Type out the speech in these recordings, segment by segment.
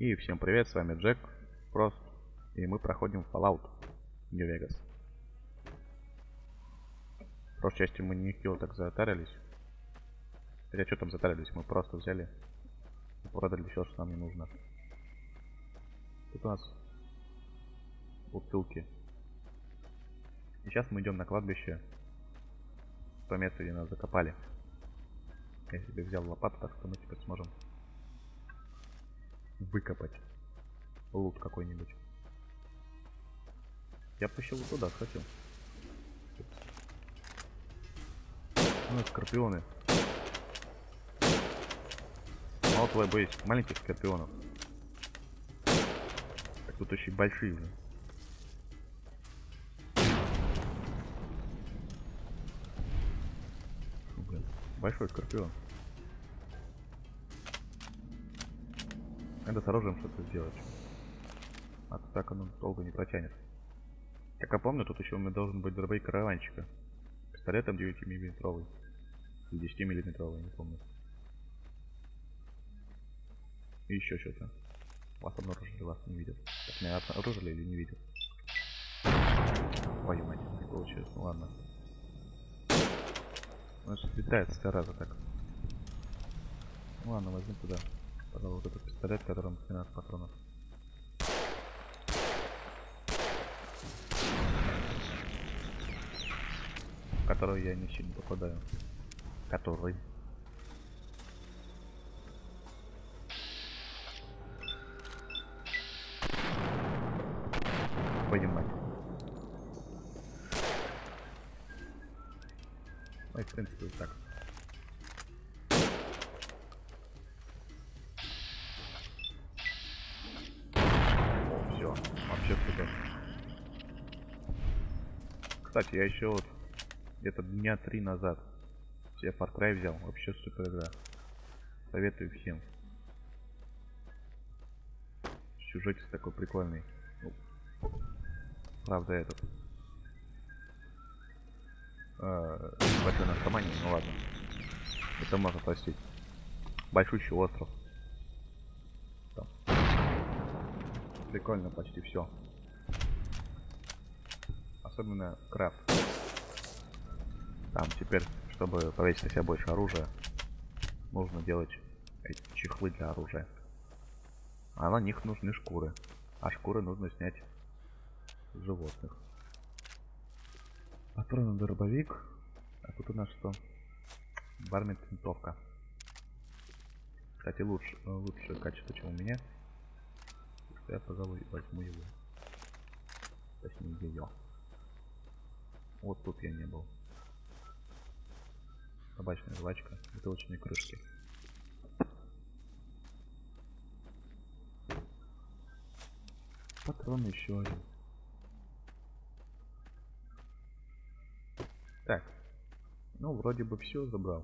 И всем привет, с вами Джек, Прост, и мы проходим Fallout New Vegas. В прошлой части мы не так затарились. Хотя что там затарились, мы просто взяли и продали все, что нам не нужно. Тут у нас бутылки. И сейчас мы идем на кладбище, в то место, где нас закопали. Я себе взял лопату, так что мы теперь сможем выкопать лут какой-нибудь. Я пущу вот туда, схватил. Ну, скорпионы. Мало твоего боюсь маленьких скорпионов. Так тут очень большие уже. Блин, большой скорпион. Надо с оружием что-то сделать. А то так оно долго не протянет. Как я помню, тут еще у меня должен быть дробовик караванчика. Пистолетом 9-миллиметровый. Или 10-миллиметровый, не помню. И еще что-то. Вас обнаружили, вас не видел. Так, меня обнаружили или не видел? Твою мать, не получилось. Ну ладно. Он же летает с раза так. Ну ладно, возьму туда. Пожалуй, вот этот пистолет, в котором 12 патронов. В который я ничего не попадаю. Который. Понимать. Ну и в принципе вот так. Все, вообще супер. Кстати, я еще вот где-то дня 3 назад себе Far Cry взял. Вообще супер игра. Советую всем. Сюжетик такой прикольный. Ну, правда этот. Большой наркомания, ну ладно. Это можно простить. Большущий остров. Там. Прикольно почти все. Особенно крафт. Там теперь, чтобы повесить на себя больше оружия, нужно делать эти чехлы для оружия. А на них нужны шкуры. А шкуры нужно снять с животных. Патронный дробовик. А тут у нас что? Бармен винтовка. Кстати, лучшее качество, чем у меня. Я, пожалуй, возьму его. Точнее, ее. Вот тут я не был. Табачная жвачка, бутылочные крышки. Патрон еще один. Так. Ну, вроде бы все забрал.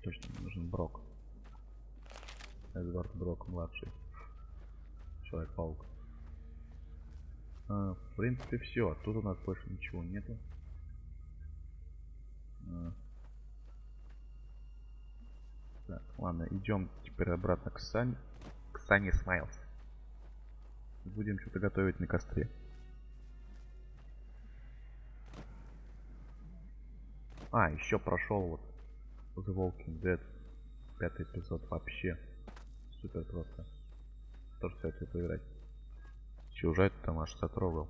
Точно, мне нужен Брок. Эдвард Брок младший. Человек-паук. В принципе, все. Тут у нас больше ничего нету. Так, ладно, идем теперь обратно к Сане Смайлс. Будем что-то готовить на костре. Еще прошел вот The Walking Dead 5-й эпизод, вообще супер просто. Тоже советую поиграть. Сюжет там аж затрогал.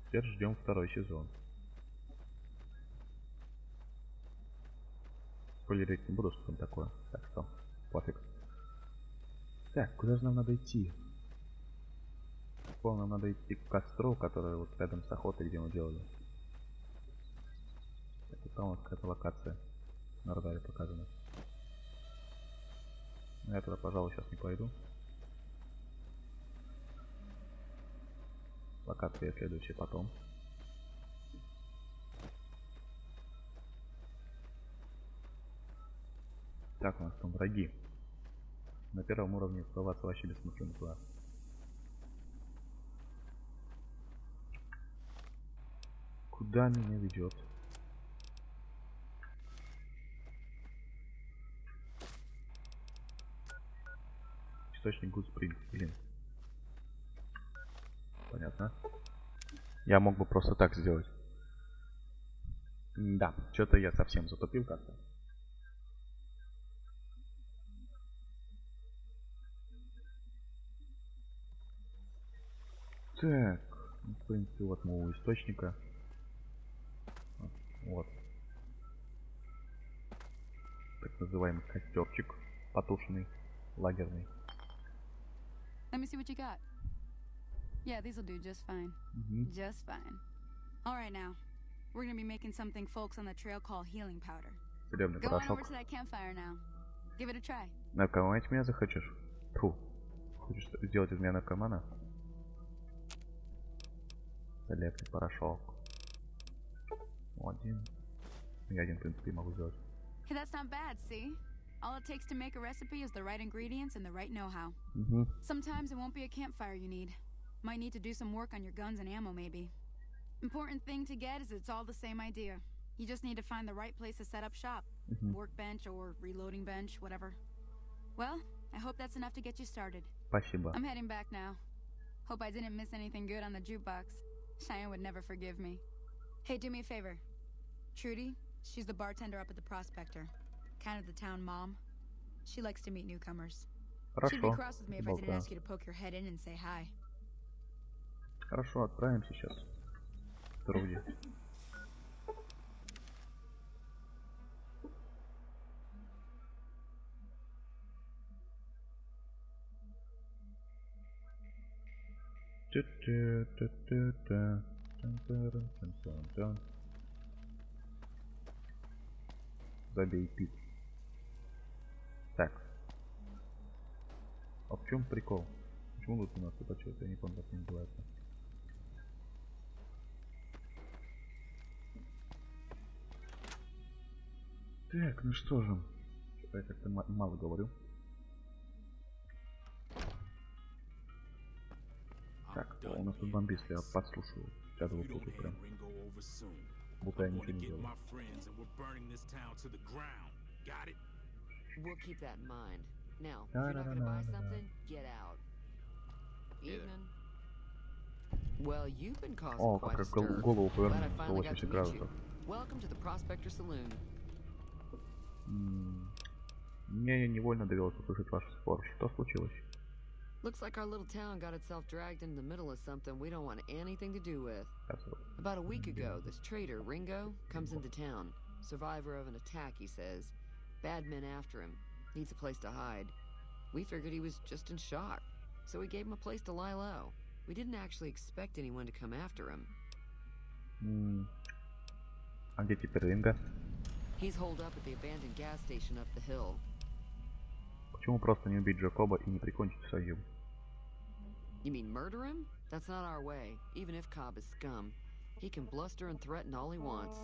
Теперь ждем второй сезон. Спойлерить не буду, что там такое. Так что, пофиг. Так, куда же нам надо идти? Нам надо идти к костру, который вот рядом с охотой, где мы делали. Это там вот какая-то локация на радаре показана. Я туда, пожалуй, сейчас не пойду. Локация следующая потом. Так, у нас там враги. На первом уровне скрываться вообще бессмысленно туда. Куда меня ведет? Источник Good Spring, блин. Понятно. Я мог бы просто так сделать. Да, что-то я совсем затупил как-то. Так, в принципе, вот моего источника. Вот. Так называемый костерчик потушенный, лагерный. Let me see what you got. Yeah, these will do just fine. Just fine. All right, now we're gonna be making something folks on the trail call healing powder. Целебный Go on over порошок. to that campfire now. Give it a try. Наркоманить меня захочешь? Фу. Хочешь сделать из меня наркомана? Целебный порошок. Один. Я один, в принципе, могу сделать. Hey, that's not bad, see? All it takes to make a recipe is the right ingredients and the right know-how. Sometimes it won't be a campfire you need. Might need to do some work on your guns and ammo, maybe. Important thing to get is it's all the same idea. You just need to find the right place to set up shop. Workbench or reloading bench, whatever. Well, I hope that's enough to get you started. Спасибо. I'm heading back now. Hope I didn't miss anything good on the jukebox. Cheyenne would never forgive me. Hey, do me a favor. Trudy, she's the bartender up at the Prospector. Kind of the town mom. She likes to meet newcomers. She'd be cross with me if I didn't ask you to poke your head in and say hi. Хорошо, отправимся сейчас. Труди. Забей пит. Так. А в чем прикол? Почему тут у нас это что-то? Я не помню, как называется. Так, ну что же. Что-то я как-то мало говорю. Так, у нас тут бомбист, я подслушиваю. Сейчас его путаю прям. Будто я ничего не делаю. We'll keep that in mind. Now, if you're not gonna buy something, get out. Evening. Well, you've been causing О, quite a как stir. голову Glad I повернул на finally got to 180 meet you. градусов. Welcome to the Prospector Saloon. Мне невольно довелось услышать ваш спор. Что случилось? Looks like our little town got itself dragged into the middle of something we don't want anything to do with. About a week ago, this trader, Ringo, comes into town. Survivor of an attack, he says. Bad men after him. Needs a place to hide. We figured he was just in shock, so we gave him a place to lie low. We didn't actually expect anyone to come after him. А где теперь Ринго? He's holed up at the abandoned gas station up the hill. Почему просто не убить Джакоба и не прикончить Сою? You mean murder him? That's not our way. Even if Cobb is scum, he can bluster and threaten all he wants.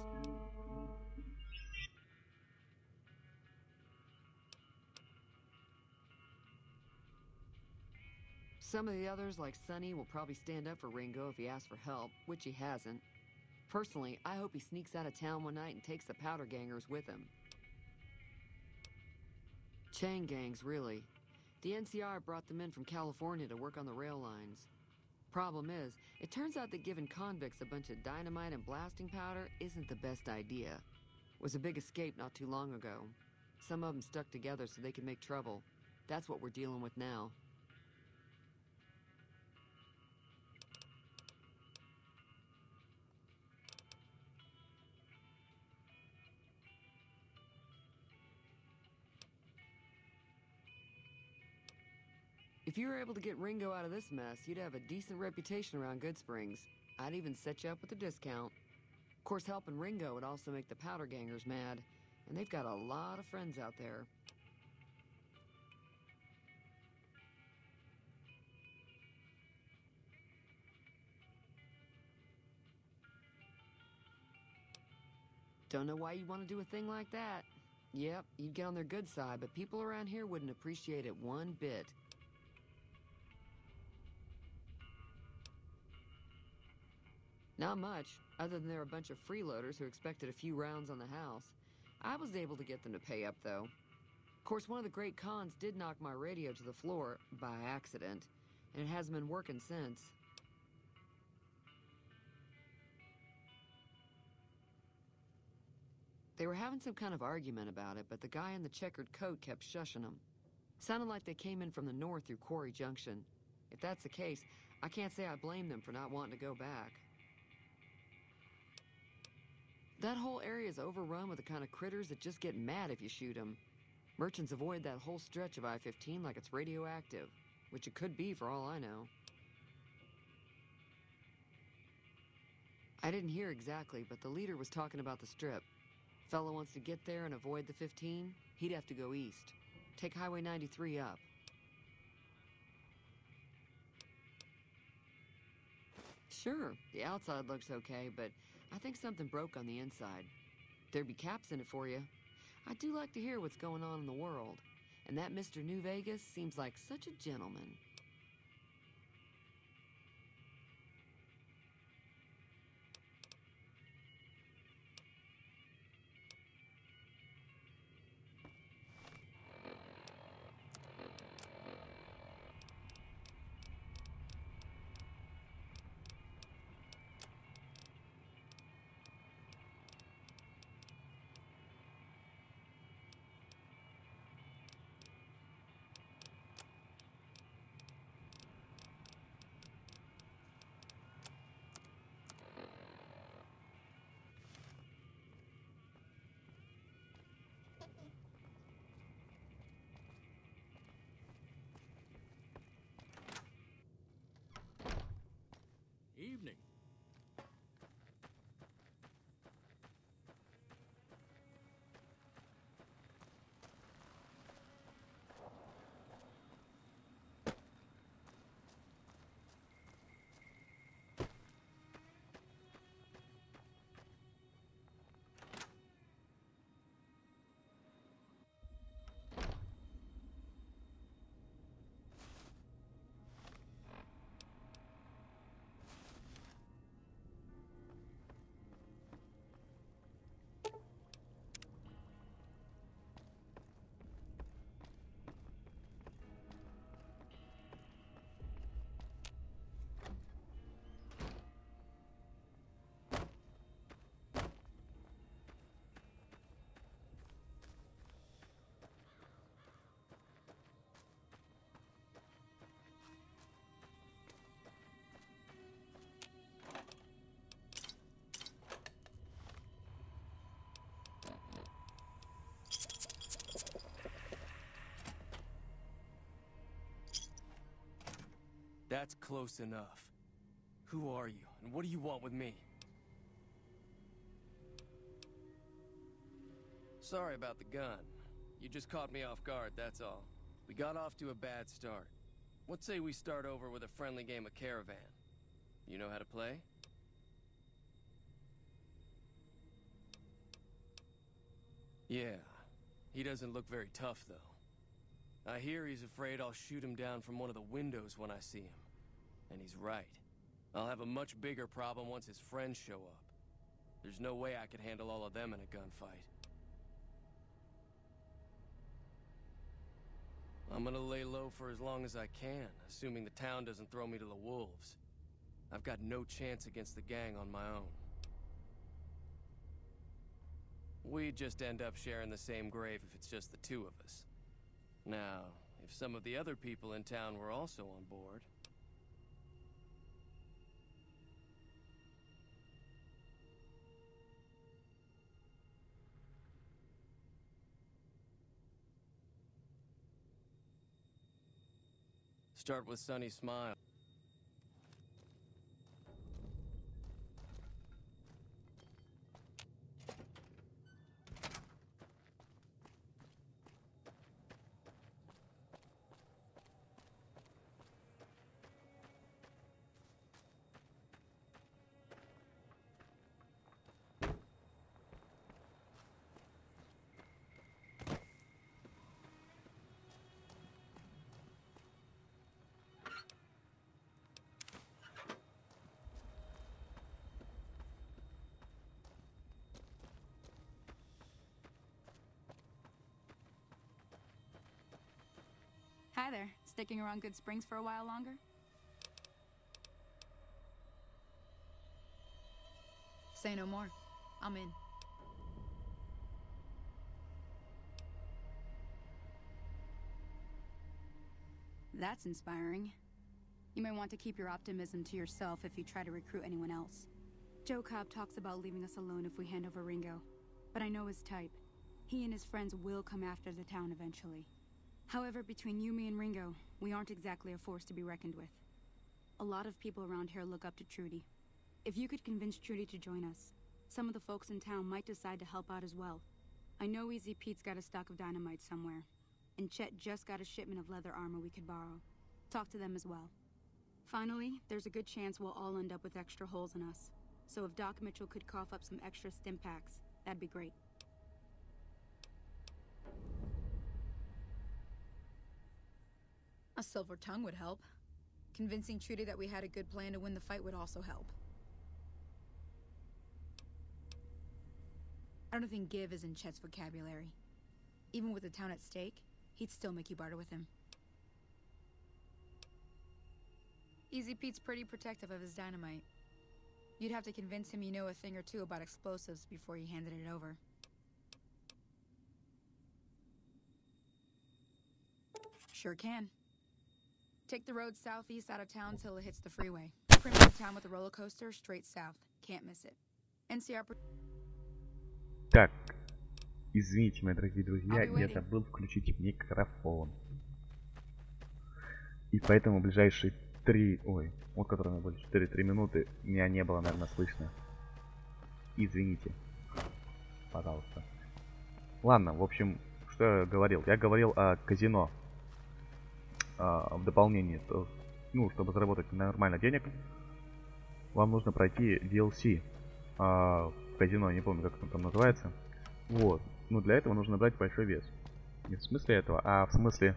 Some of the others, like Sonny, will probably stand up for Ringo if he asks for help, which he hasn't. Personally, I hope he sneaks out of town one night and takes the powder gangers with him. Chain gangs, really. The NCR brought them in from California to work on the rail lines. Problem is, it turns out that giving convicts a bunch of dynamite and blasting powder isn't the best idea. It was a big escape not too long ago. Some of them stuck together so they could make trouble. That's what we're dealing with now. If you were able to get Ringo out of this mess, you'd have a decent reputation around Goodsprings. I'd even set you up with a discount. Of course, helping Ringo would also make the powder gangers mad, and they've got a lot of friends out there. Don't know why you want to do a thing like that. Yep, you'd get on their good side, but people around here wouldn't appreciate it one bit. Not much, other than they're a bunch of freeloaders who expected a few rounds on the house. I was able to get them to pay up, though. Of course, one of the great cons did knock my radio to the floor by accident, and it hasn't been working since. They were having some kind of argument about it, but the guy in the checkered coat kept shushing them. Sounded like they came in from the north through Quarry Junction. If that's the case, I can't say I blame them for not wanting to go back. That whole area is overrun with the kind of critters that just get mad if you shoot them. Merchants avoid that whole stretch of I-15 like it's radioactive, which it could be for all I know. I didn't hear exactly, but the leader was talking about the strip. Fellow wants to get there and avoid the 15, he'd have to go east. Take Highway 93 up. Sure, the outside looks okay, but I think something broke on the inside. There'd be caps in it for you. I do like to hear what's going on in the world, and that Mr. New Vegas seems like such a gentleman. Evening. That's close enough. Who are you, and what do you want with me? Sorry about the gun. You just caught me off guard, that's all. We got off to a bad start. What say we start over with a friendly game of Caravan? You know how to play? Yeah. He doesn't look very tough, though. I hear he's afraid I'll shoot him down from one of the windows when I see him. And he's right. I'll have a much bigger problem once his friends show up. There's no way I could handle all of them in a gunfight. I'm gonna lay low for as long as I can, assuming the town doesn't throw me to the wolves. I've got no chance against the gang on my own. We'd just end up sharing the same grave if it's just the two of us. Now, if some of the other people in town were also on board... Start with Sunny Smile. there? Sticking around Good Springs for a while longer? Say no more. I'm in. That's inspiring. You may want to keep your optimism to yourself if you try to recruit anyone else. Joe Cobb talks about leaving us alone if we hand over Ringo, but I know his type. He and his friends will come after the town eventually. However, between you, me, and Ringo, we aren't exactly a force to be reckoned with. A lot of people around here look up to Trudy. If you could convince Trudy to join us, some of the folks in town might decide to help out as well. I know Easy Pete's got a stock of dynamite somewhere, and Chet just got a shipment of leather armor we could borrow. Talk to them as well. Finally, there's a good chance we'll all end up with extra holes in us. So if Doc Mitchell could cough up some extra stim packs, that'd be great. A silver tongue would help. Convincing Trudy that we had a good plan to win the fight would also help. I don't think give is in Chet's vocabulary. Even with the town at stake, he'd still make you barter with him. Easy Pete's pretty protective of his dynamite. You'd have to convince him you know a thing or two about explosives before you handed it over. Sure can. Take the road southeast out of town till it hits the freeway. Primitive town with a roller coaster straight south. Can't miss it. NCR... Так, извините, мои дорогие друзья, я забыл включить микрофон. И поэтому ближайшие 3 минуты меня не было, наверное, слышно. Извините. Пожалуйста. Ладно, в общем, что я говорил? Я говорил о казино. В дополнение, ну, чтобы заработать нормально денег, вам нужно пройти DLC в казино, я не помню, как он там называется. Вот. Ну, для этого нужно брать большой вес. Не в смысле этого, а в смысле,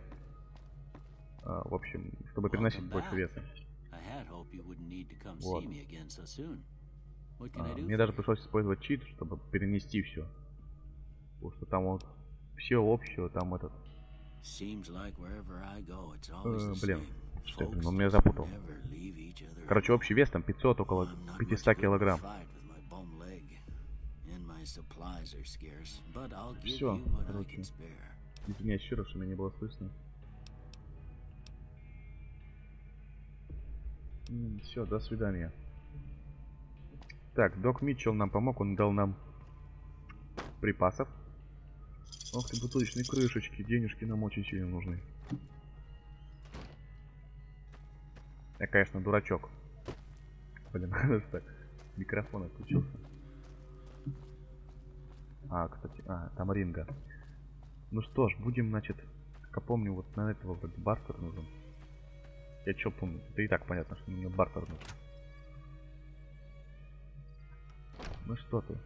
в общем, чтобы переносить больше веса. Вот. Мне даже пришлось использовать чит, чтобы перенести все. Потому что там вот все общего, там этот... блин, что это? Он меня запутал. Короче, общий вес там 500, около 500 килограмм. Все, короче. Извиняюсь еще раз, что меня не было слышно. Все, до свидания. Так, Док Митчелл нам помог, он дал нам припасов. Ох ты, бутылочные крышечки, денежки нам очень сильно нужны. Я, конечно, дурачок. Блин, так, микрофон отключился. Кстати, там Ринго. Ну что ж, будем, значит, как помню, вот на этого вроде бартер нужен. Я чё помню? Да и так понятно, что мне бартер нужен. Ну что ты?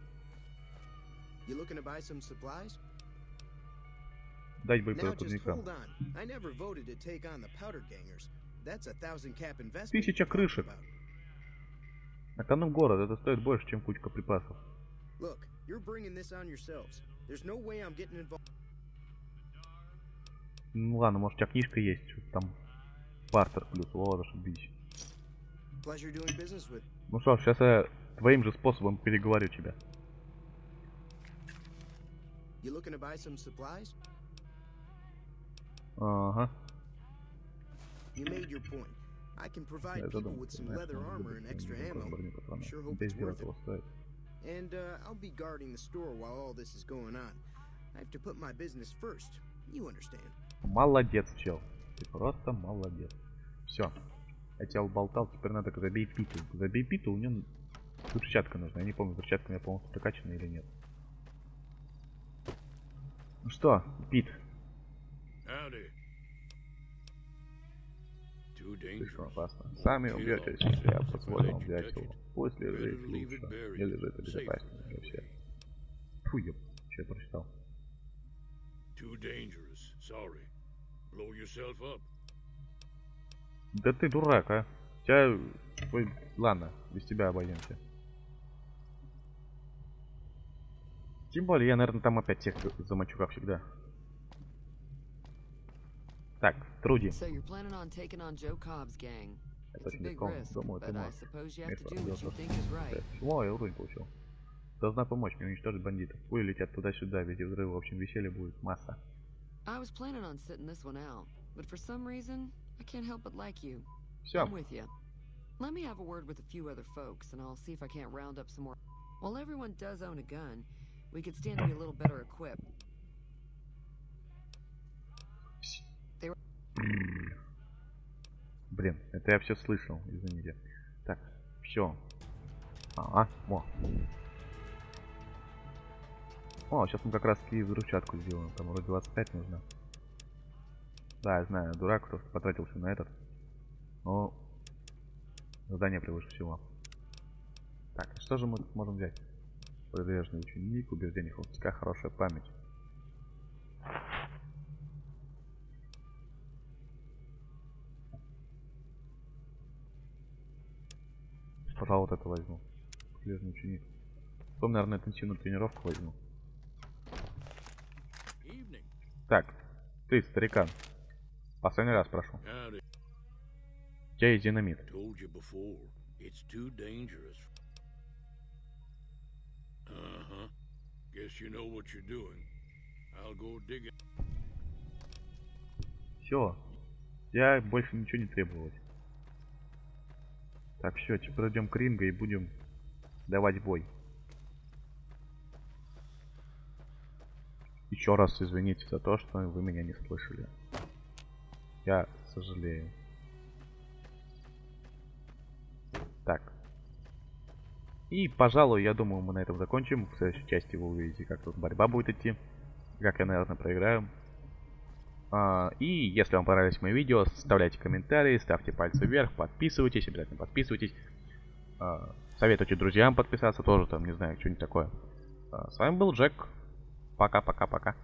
Дай боеприпасы. 1000 крышек. Эконом город, это стоит больше, чем кучка припасов. Ну ладно, может у тебя книжка есть, там бартер плюс, вот, ошибись. Ну что, сейчас я твоим же способом переговорю тебя. Ага. I can provide people with some leather armor and extra ammo. Sure hope it's worth it. And I'll be guarding the store while all this is going on. I have to put my business first. You understand? Молодец, чел. Ты просто молодец. Все. Я тебя уболтал, теперь надо к забей Питу. Забей Питу, у него взрывчатка нужна. Я не помню, взрывчатка у меня полностью прокачана или нет. Ну что, Пит? Слишком опасно. Сами убьетесь, я позволил вам взять его. Пусть лежит лучше, не лежит и безопаснее для всех. Фу, ёп, что я прочитал? Да ты дурак, а? Тебя... Ой, ладно, без тебя обойдемся. Тем более, я, наверное, там опять всех замочу, как всегда. Так, Труди. So you're planning on taking on Joe Cobb's gang. Это It's a очень big легко. risk, Думаю, ты but I можешь. suppose you have to do what you think is right. Чего я уровень получил? Должна помочь мне уничтожить бандитов. Пули летят туда-сюда, везде взрывы, в общем, веселья будет масса. I was planning on sitting this one out, but for some reason, I can't help but like you. Всё. I'm with you. Let me have a word with a few other folks, and I'll see if I can't round up some more. While everyone does own a gun, we could stand to be a little better equipped. Блин, это я все слышал, извините. Так, все. О. О, сейчас мы как раз таки взрывчатку сделаем. Там вроде 25 нужно. Да, я знаю, дурак, просто потратился на этот. Но задание превыше всего. Так, что же мы тут можем взять? Прилежный ученик, убеждение холостяка, хорошая память. Пожалуй, вот это возьму. Прилежный ученик. Потом, наверное, интенсивную тренировку возьму. Так, ты, старикан. Последний раз прошу. У тебя есть динамит. Все. Я больше ничего не требовалось. Так, все, теперь идем к рингу и будем давать бой. Еще раз извините за то, что вы меня не слышали. Я сожалею. Так. И, пожалуй, я думаю, мы на этом закончим. В следующей части вы увидите, как тут борьба будет идти. Как я, наверное, проиграю. И если вам понравились мои видео, оставляйте комментарии, ставьте пальцы вверх, подписывайтесь, обязательно подписывайтесь. Советуйте друзьям подписаться тоже, там, не знаю, что-нибудь такое. С вами был Джек. Пока-пока-пока.